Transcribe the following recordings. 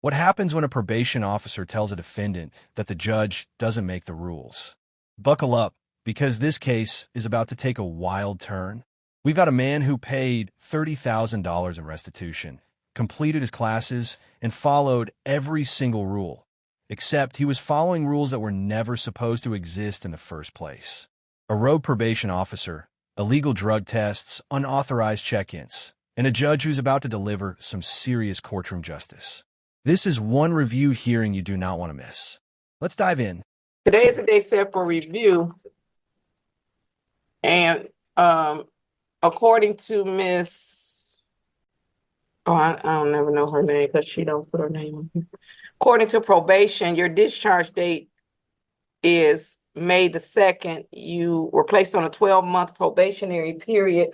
What happens when a probation officer tells a defendant that the judge doesn't make the rules? Buckle up, because this case is about to take a wild turn. We've got a man who paid $30,000 in restitution, completed his classes, and followed every single rule, except he was following rules that were never supposed to exist in the first place. A rogue probation officer, illegal drug tests, unauthorized check-ins, and a judge who's about to deliver some serious courtroom justice. This is one review hearing you do not want to miss. Let's dive in. Today is a day set for review. And according to Miss, I don't never know her name because she don't put her name on here. According to probation, your discharge date is May the 2nd. You were placed on a 12-month probationary period.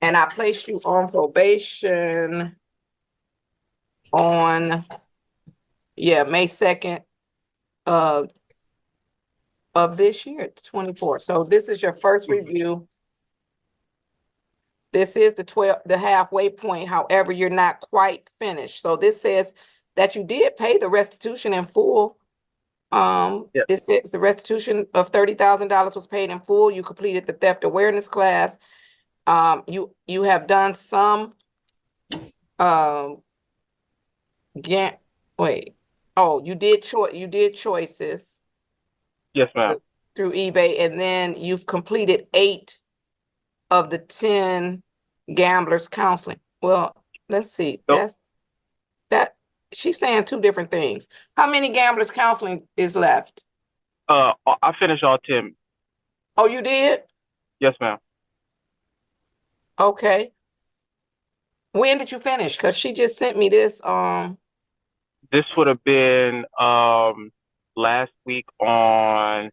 And I placed you on probation on, May 2nd of this year, 24. So this is your first review. This is the halfway point. However, you're not quite finished. So this says that you did pay the restitution in full. This says the restitution of $30,000 was paid in full. You completed the theft awareness class. You have done some you did choices. Yes, ma'am. Through eBay, and then you've completed 8 of the 10 gamblers counseling. Well, let's see. Nope. That she's saying 2 different things. How many gamblers counseling is left? I finished all 10. Oh, you did? Yes, ma'am. Okay. When did you finish? Because she just sent me this. This would have been last week on,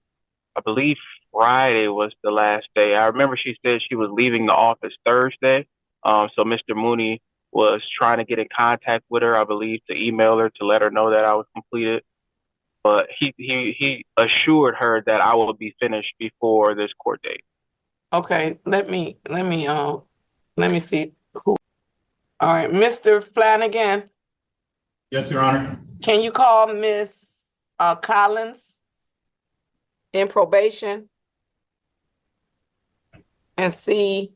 I believe Friday was the last day. I remember she said she was leaving the office Thursday. So Mr. Mooney was trying to get in contact with her, I believe, to email her to let her know that I was completed. But he assured her that I will be finished before this court date. Okay, let me see who. All right, Mr. Flanagan. Yes, Your Honor. Can you call Miss Collins in probation and see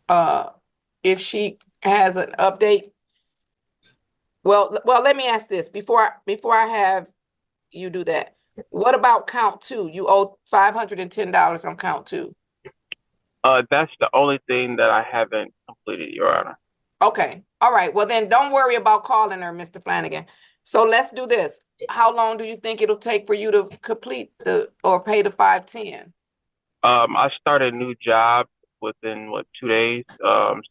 if she has an update? Well, let me ask this before I have you do that. What about count 2? You owe $510 on count 2. That's the only thing that I haven't completed, Your Honor. Okay. All right. Well, then don't worry about calling her, Mr. Flanagan. So let's do this. How long do you think it'll take for you to complete or pay the $510? I started a new job within 2 days.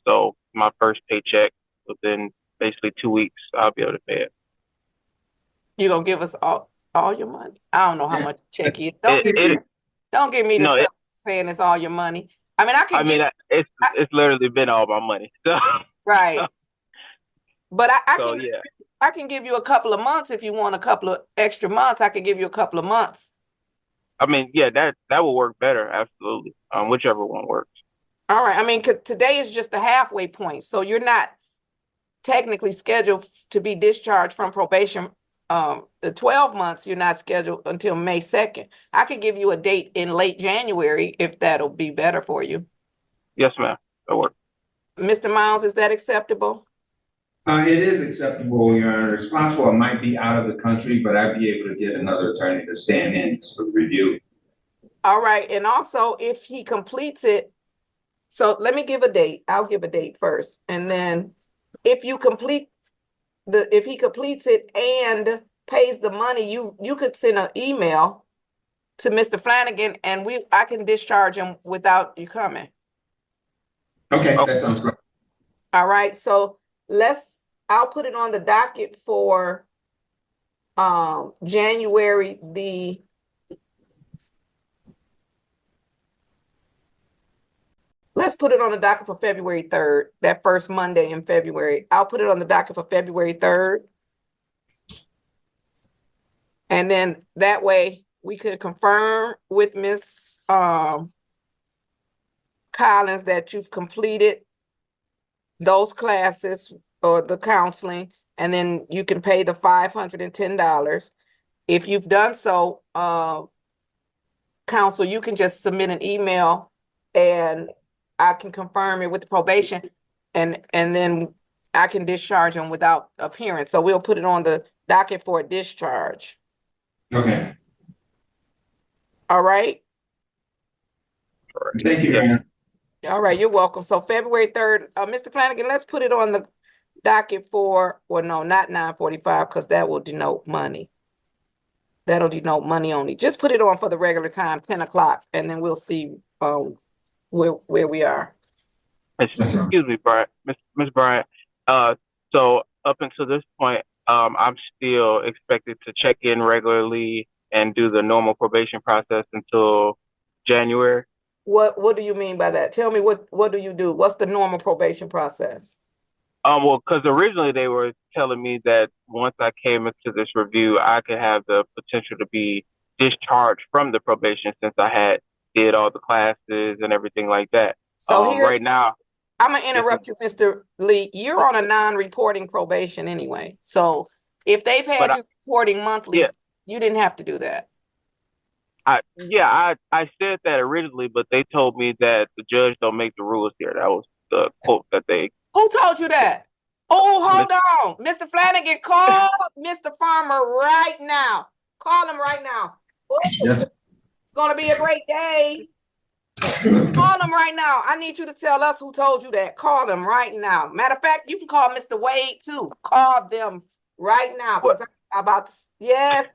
So my first paycheck within basically 2 weeks, I'll be able to pay it. You gonna give us all your money? I don't know how much check is. Don't give me the saying it's all your money. I mean, it's literally been all my money. So. Right. But I can give you a couple of months if you want a couple of extra months. I can give you a couple of months. I mean, yeah, that will work better. Absolutely. Whichever one works. All right. I mean, 'cause today is just the halfway point. So you're not technically scheduled to be discharged from probation. The 12 months, you're not scheduled until May 2nd. I could give you a date in late January if that'll be better for you. Yes, ma'am. That'll work. Mr. Miles, is that acceptable? It is acceptable, Your Honor. It's possible I might be out of the country, but I'd be able to get another attorney to stand in for review. All right. And also, if he completes it, so let me give a date. I'll give a date first. And then if he completes it and pays the money, you could send an email to Mr. Flanagan and I can discharge him without you coming. Okay, that sounds great. All right. So I'll put it on the docket for January let's put it on the docket for February 3rd, that first Monday in February. I'll put it on the docket for February 3rd. And then that way we could confirm with Ms. Collins that you've completed those classes or the counseling, and then you can pay the $510. If you've done so, counsel, you can just submit an email and I can confirm it with the probation and then I can discharge them without appearance. So we'll put it on the docket for a discharge. Okay, All right. thank you, Your Honor. All right, you're welcome. So February 3rd, Mr. Flanagan, let's put it on the docket for, well, no, not 9:45, because that will denote money. That'll denote money only. Just put it on for the regular time, 10 o'clock, and then we'll see where we are. Excuse me, Brian. Miss Bryant. So up until this point, I'm still expected to check in regularly and do the normal probation process until January. What do you mean by that? Tell me what do you do? What's the normal probation process? Well, because originally they were telling me that once I came into this review, I could have the potential to be discharged from the probation since I had did all the classes and everything like that. So here, right now, I'm gonna interrupt you, Mr. Lee. You're on a non-reporting probation anyway. So if they've had you reporting monthly, yeah. you didn't have to do that. I said that originally, but they told me that the judge don't make the rules here. That was the quote that they. Who told you that? Oh, hold on. Mr. Flanagan, call Mr. Farmer right now. Call him right now. Ooh, Yes. it's going to be a great day. Call him right now. I need you to tell us who told you that. Call them right now. Matter of fact, you can call Mr. Wade too. Call them right now. Because I'm about to. Yes.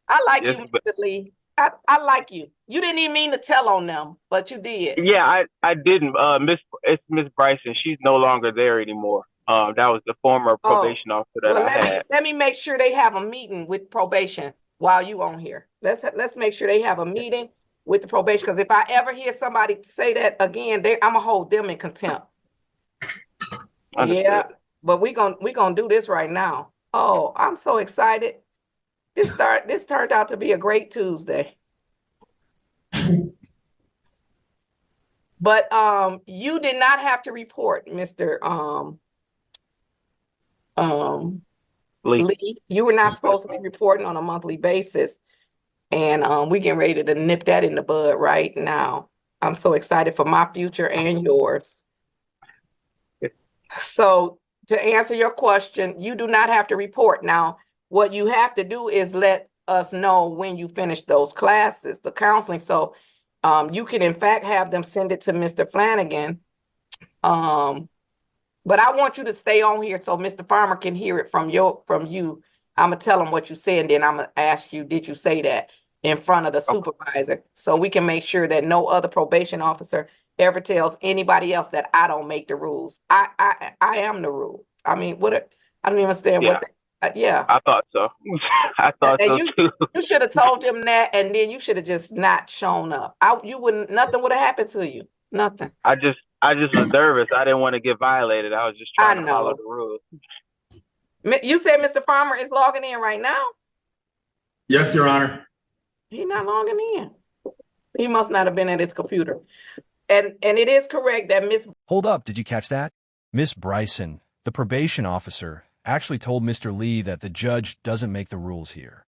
I like you, Mr. Lee. I like you. You didn't even mean to tell on them, but you did. Yeah, I didn't. It's Miss Bryson. She's no longer there anymore. That was the former probation officer that I had. Let me make sure they have a meeting with probation while you on here. Let's make sure they have a meeting with the probation, because if I ever hear somebody say that again, I'm gonna hold them in contempt. Understood. Yeah, but we gonna do this right now. Oh, I'm so excited. This turned out to be a great Tuesday. But you did not have to report, Mr. Lee. You were not supposed to be reporting on a monthly basis. And we getting ready to nip that in the bud right now. I'm so excited for my future and yours. So to answer your question, you do not have to report. Now, what you have to do is let us know when you finish those classes, the counseling. So you can in fact have them send it to Mr. Flanagan. But I want you to stay on here so Mr. Farmer can hear it from you. I'm gonna tell him what you said, and then I'm gonna ask you, did you say that in front of the supervisor? So we can make sure that no other probation officer ever tells anybody else that I don't make the rules. I am the rule. I mean, I don't even understand what. Yeah. I thought so. I thought so too. You should have told him that, and then you should have just not shown up. Nothing would have happened to you. Nothing. I just was nervous. I didn't want to get violated. I was just trying to follow the rules. You said Mr. Farmer is logging in right now? Yes, Your Honor. He's not logging in. He must not have been at his computer. And it is correct that Miss. Hold up, did you catch that? Miss Bryson, the probation officer, actually told Mr. Lee that the judge doesn't make the rules here.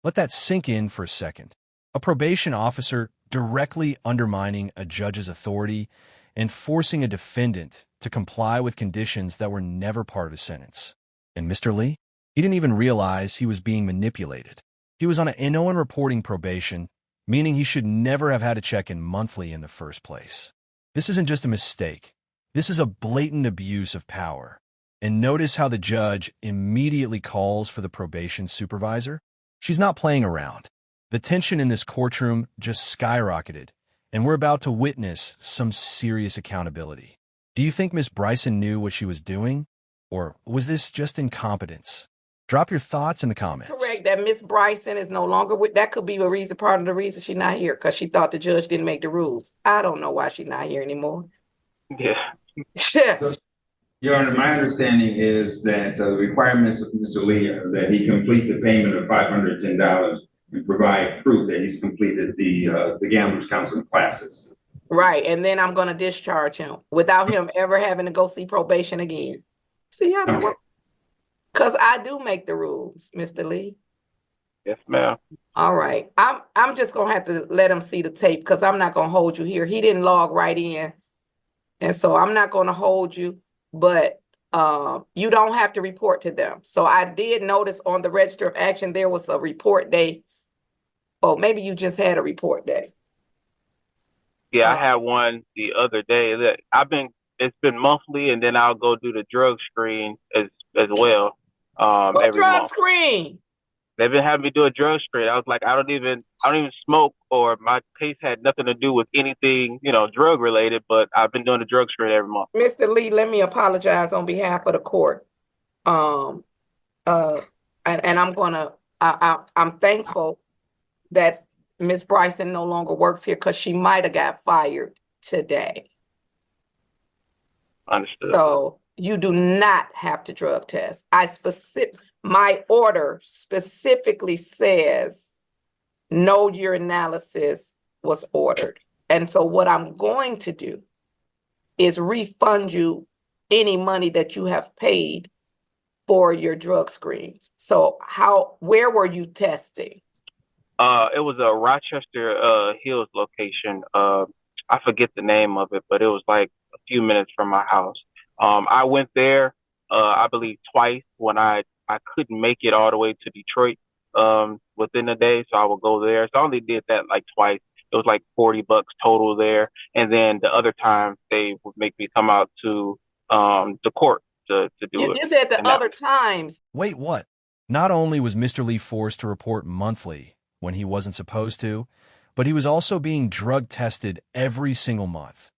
Let that sink in for a second. A probation officer directly undermining a judge's authority and forcing a defendant to comply with conditions that were never part of his sentence. And Mr. Lee? He didn't even realize he was being manipulated. He was on an no one reporting probation, meaning he should never have had to check in monthly in the first place. This isn't just a mistake. This is a blatant abuse of power. And notice how the judge immediately calls for the probation supervisor. She's not playing around. The tension in this courtroom just skyrocketed, and we're about to witness some serious accountability. Do you think Miss Bryson knew what she was doing? Or was this just incompetence? Drop your thoughts in the comments. It's correct that Miss Bryson is no longer with. That could be part of the reason she's not here, because she thought the judge didn't make the rules. I don't know why she's not here anymore. Yeah. So, Your Honor, my understanding is that the requirements of Mr. Lee are that he complete the payment of $510 and provide proof that he's completed the gambler's counseling classes. Right, and then I'm going to discharge him without him ever having to go see probation again. See how that Okay. works? Because I do make the rules, Mr. Lee. Yes, ma'am. All right. I'm just gonna have to let him see the tape because I'm not gonna hold you here. He didn't log right in. And so I'm not gonna hold you, but you don't have to report to them. So I did notice on the Register of Action there was a report day. Oh, maybe you just had a report day. Yeah, I had one the other day. That it's been monthly, and then I'll go do the drug screen as well. What Every drug month. screen? They've been having me do a drug screen. I was like, I don't even smoke, or my case had nothing to do with anything, drug related. But I've been doing a drug screen every month. Mr. Lee, let me apologize on behalf of the court. Um, and I'm thankful that Miss Bryson no longer works here because she might have got fired today. Understood. So you do not have to drug test. My order specifically says no urinalysis was ordered. And so what I'm going to do is refund you any money that you have paid for your drug screens. So where were you testing? It was a Rochester Hills location. I forget the name of it, but it was like a few minutes from my house. I went there, I believe twice when I couldn't make it all the way to Detroit within a day, so I would go there. So I only did that like twice. It was like $40 total there, and then the other time they would make me come out to the court to do it. You said the And that- other times. Wait, what? Not only was Mr. Lee forced to report monthly when he wasn't supposed to, but he was also being drug tested every single month,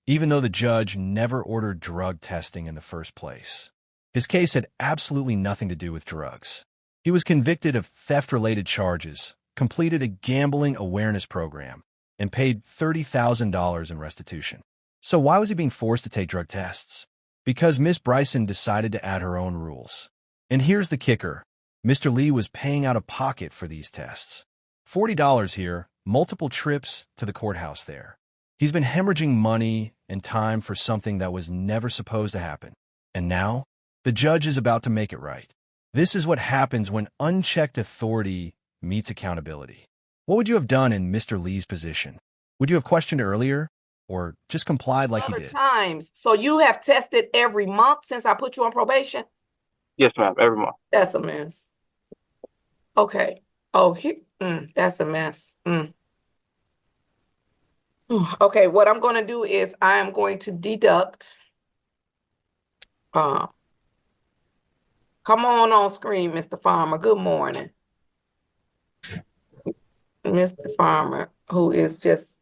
even though the judge never ordered drug testing in the first place. His case had absolutely nothing to do with drugs. He was convicted of theft-related charges, completed a gambling awareness program, and paid $30,000 in restitution. So why was he being forced to take drug tests? Because Miss Bryson decided to add her own rules. And here's the kicker. Mr. Lee was paying out of pocket for these tests. $40 here, multiple trips to the courthouse there. He's been hemorrhaging money and time for something that was never supposed to happen. And now, the judge is about to make it right. This is what happens when unchecked authority meets accountability. What would you have done in Mr. Lee's position? Would you have questioned earlier? Or just complied like he Other did? times. So you have tested every month since I put you on probation? Yes, ma'am. Every month. That's a mess. Okay. Oh, that's a mess. Okay, what I'm going to do is I am going to deduct. Come on screen, Mr. Farmer. Good morning. Mr. Farmer, who is just,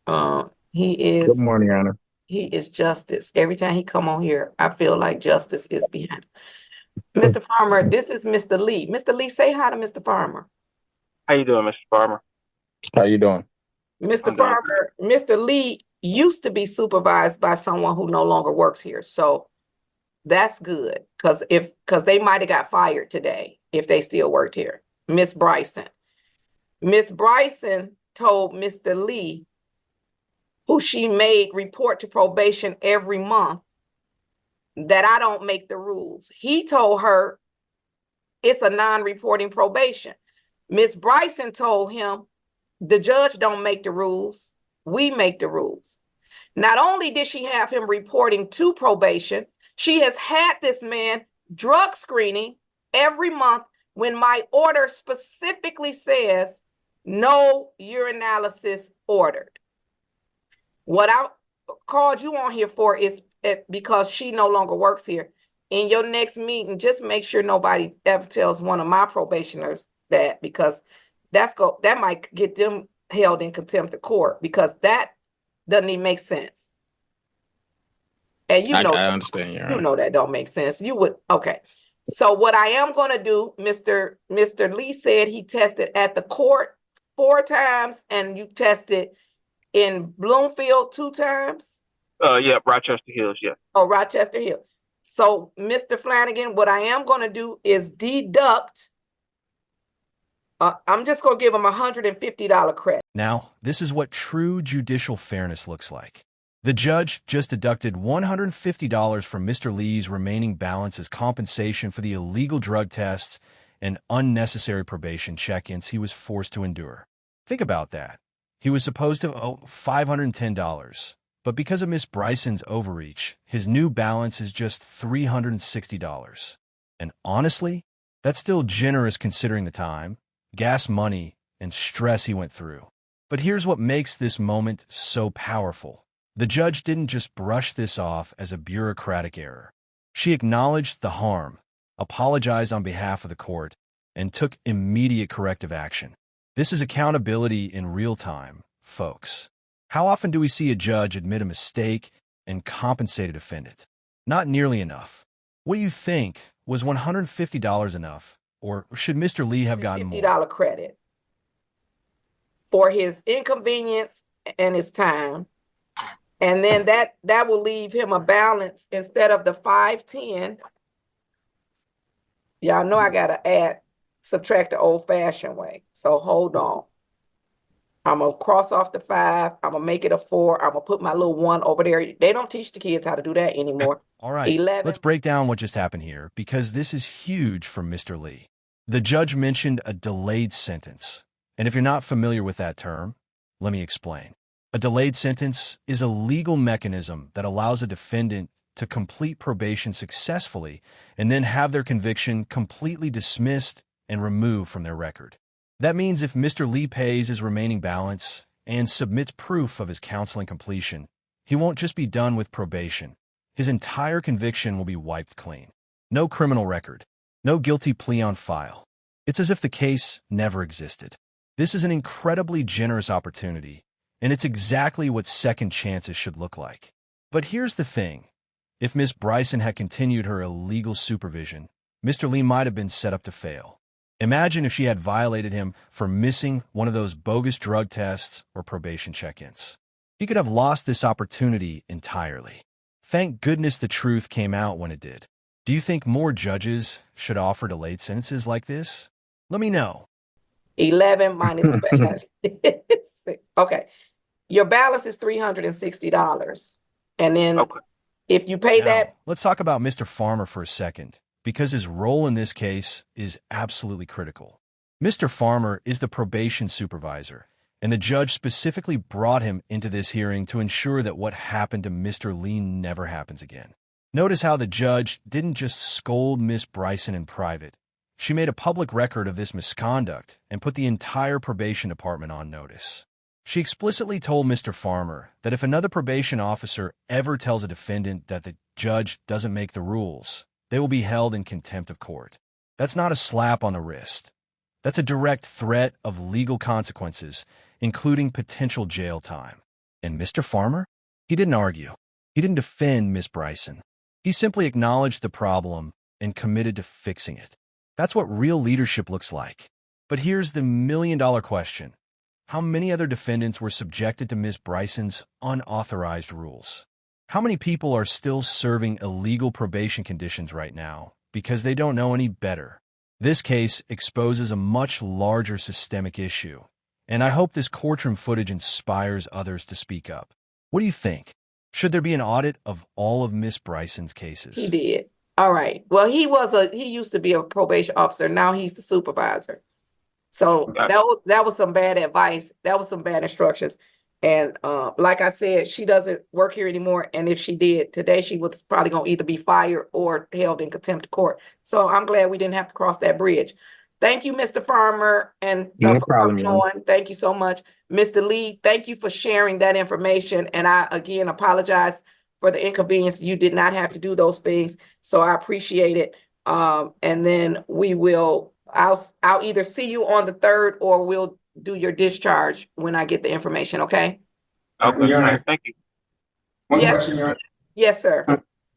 Good morning, Your Honor. he is justice. Every time he come on here, I feel like justice is behind him. Mr. Farmer, this is Mr. Lee. Mr. Lee, say hi to Mr. Farmer. How you doing, Mr. Farmer? How you doing? Mr. I'm doing Farmer, Mr. Lee used to be supervised by someone who no longer works here. So that's good because they might have got fired today if they still worked here. Miss Bryson. Miss Bryson told Mr. Lee, who she made report to probation every month, that I don't make the rules. He told her it's a non-reporting probation. Miss Bryson told him the judge don't make the rules, we make the rules. Not only did she have him reporting to probation, she has had this man drug screening every month when my order specifically says no urinalysis ordered. What I called you on here for is because she no longer works here. In your next meeting, just make sure nobody ever tells one of my probationers that, because that might get them held in contempt of court, because that doesn't even make sense. And I understand, Your Honor. you know that don't make sense. You would, okay. So what I am going to do, Mr. Lee said he tested at the court 4 times and you tested in Bloomfield 2 times? Yeah, Rochester Hills, yeah. Oh, Rochester Hill. So, Mr. Flanagan, what I am going to do is deduct. I'm just going to give him $150 credit. Now, this is what true judicial fairness looks like. The judge just deducted $150 from Mr. Lee's remaining balance as compensation for the illegal drug tests and unnecessary probation check-ins he was forced to endure. Think about that. He was supposed to owe $510, but because of Miss Bryson's overreach, his new balance is just $360. And honestly, that's still generous considering the time, gas money, and stress he went through. But here's what makes this moment so powerful. The judge didn't just brush this off as a bureaucratic error. She acknowledged the harm, apologized on behalf of the court, and took immediate corrective action. This is accountability in real time, folks. How often do we see a judge admit a mistake and compensate a defendant? Not nearly enough. What do you think? Was $150 enough? Or should Mr. Lee have gotten more? $50 credit for his inconvenience and his time. And then that will leave him a balance instead of the 510. Y'all know I gotta subtract the old-fashioned way. So hold on. I'm gonna cross off the 5. I'm gonna make it a 4. I'm gonna put my little 1 over there. They don't teach the kids how to do that anymore. All right, 11. let's break down what just happened here, because this is huge for Mr. Lee. The judge mentioned a delayed sentence. And if you're not familiar with that term, let me explain. A delayed sentence is a legal mechanism that allows a defendant to complete probation successfully and then have their conviction completely dismissed and removed from their record. That means if Mr. Lee pays his remaining balance and submits proof of his counseling completion, he won't just be done with probation. His entire conviction will be wiped clean. No criminal record, no guilty plea on file. It's as if the case never existed. This is an incredibly generous opportunity, and it's exactly what second chances should look like. But here's the thing. If Miss Bryson had continued her illegal supervision, Mr. Lee might have been set up to fail. Imagine if she had violated him for missing one of those bogus drug tests or probation check-ins. He could have lost this opportunity entirely. Thank goodness the truth came out when it did. Do you think more judges should offer delayed sentences like this? Let me know. 11 minus the 6. Okay. Your balance is $360. And then if you pay Now, that, let's talk about Mr. Farmer for a second, because his role in this case is absolutely critical. Mr. Farmer is the probation supervisor, and the judge specifically brought him into this hearing to ensure that what happened to Mr. Lee never happens again. Notice how the judge didn't just scold Miss Bryson in private. She made a public record of this misconduct and put the entire probation department on notice. She explicitly told Mr. Farmer that if another probation officer ever tells a defendant that the judge doesn't make the rules, they will be held in contempt of court. That's not a slap on the wrist. That's a direct threat of legal consequences, including potential jail time. And Mr. Farmer? He didn't argue. He didn't defend Miss Bryson. He simply acknowledged the problem and committed to fixing it. That's what real leadership looks like. But here's the million-dollar question. How many other defendants were subjected to Miss Bryson's unauthorized rules? How many people are still serving illegal probation conditions right now because they don't know any better? This case exposes a much larger systemic issue, and I hope this courtroom footage inspires others to speak up. What do you think? Should there be an audit of all of Miss Bryson's cases? he did. All right. Well, he used to be a probation officer. Now he's the supervisor. So that was some bad advice. That was some bad instructions. And like I said, she doesn't work here anymore. And if she did today, she was probably going to either be fired or held in contempt of court. So I'm glad we didn't have to cross that bridge. Thank you, Mr. Farmer, and No for problem, coming man. on. Thank you so much. Mr. Lee, thank you for sharing that information. And I, again, apologize for the inconvenience. You did not have to do those things. So I appreciate it. And then I'll either see you on the 3rd or we'll do your discharge when I get the information, okay? Okay, Your Honor. thank you. One Yes. question, Your Honor. Yes, sir.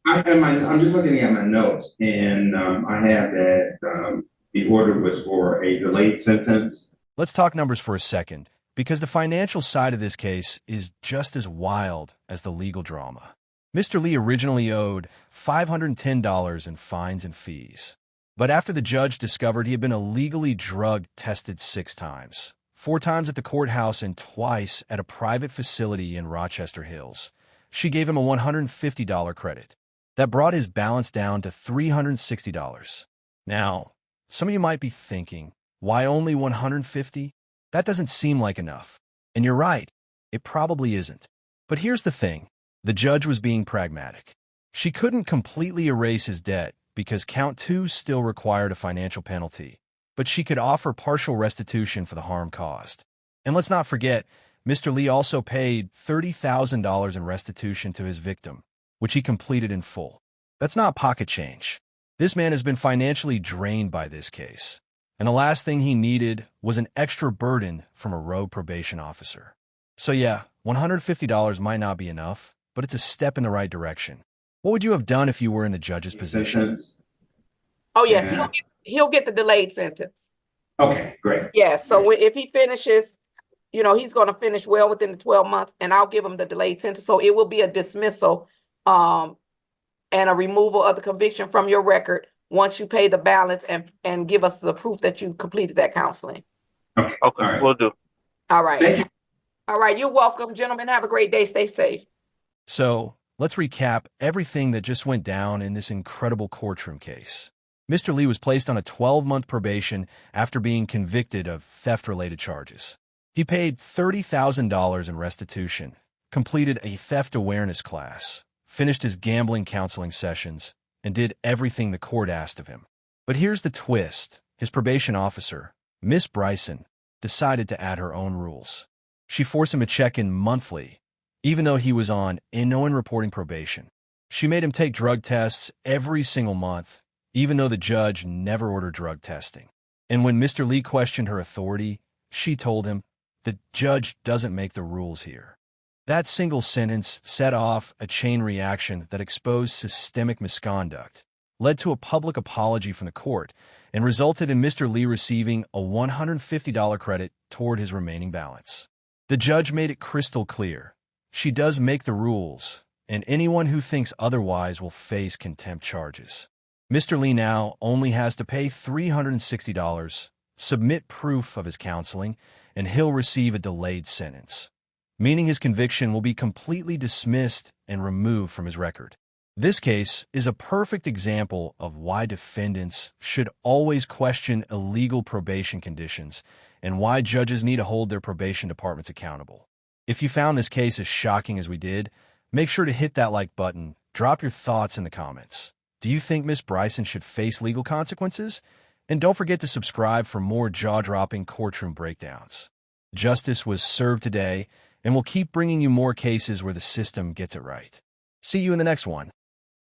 I'm just looking at my notes, and I have that the order was for a delayed sentence. Let's talk numbers for a second, because the financial side of this case is just as wild as the legal drama. Mr. Lee originally owed $510 in fines and fees. But after the judge discovered he had been illegally drug tested 6 times, 4 times at the courthouse and twice at a private facility in Rochester Hills, she gave him a $150 credit. That brought his balance down to $360. Now, some of you might be thinking, why only $150? That doesn't seem like enough. And you're right, it probably isn't. But here's the thing. The judge was being pragmatic. She couldn't completely erase his debt because count 2 still required a financial penalty, but she could offer partial restitution for the harm caused. And let's not forget, Mr. Lee also paid $30,000 in restitution to his victim, which he completed in full. That's not pocket change. This man has been financially drained by this case, and the last thing he needed was an extra burden from a rogue probation officer. So yeah, $150 might not be enough, but it's a step in the right direction. What would you have done if you were in the judge's position? Oh, yes, Yeah. he'll get the delayed sentence. Okay, great. Yes, so if he finishes, he's gonna finish well within the 12 months, and I'll give him the delayed sentence. So it will be a dismissal, and a removal of the conviction from your record once you pay the balance and give us the proof that you completed that counseling. Okay, Okay, all right. we'll do. All right. Thank you. All right, you're welcome, gentlemen. Have a great day. Stay safe. So, let's recap everything that just went down in this incredible courtroom case. Mr. Lee was placed on a 12-month probation after being convicted of theft-related charges. He paid $30,000 in restitution, completed a theft awareness class, finished his gambling counseling sessions, and did everything the court asked of him. But here's the twist. His probation officer, Miss Bryson, decided to add her own rules. She forced him to check in monthly, even though he was on no reporting probation. She made him take drug tests every single month, even though the judge never ordered drug testing. And when Mr. Lee questioned her authority, she told him, "The judge doesn't make the rules here." That single sentence set off a chain reaction that exposed systemic misconduct, led to a public apology from the court, and resulted in Mr. Lee receiving a $150 credit toward his remaining balance. The judge made it crystal clear. She does make the rules, and anyone who thinks otherwise will face contempt charges. Mr. Lee now only has to pay $360, submit proof of his counseling, and he'll receive a delayed sentence, meaning his conviction will be completely dismissed and removed from his record. This case is a perfect example of why defendants should always question illegal probation conditions and why judges need to hold their probation departments accountable. If you found this case as shocking as we did, make sure to hit that like button, drop your thoughts in the comments. Do you think Miss Bryson should face legal consequences? And don't forget to subscribe for more jaw-dropping courtroom breakdowns. Justice was served today, and we'll keep bringing you more cases where the system gets it right. See you in the next one.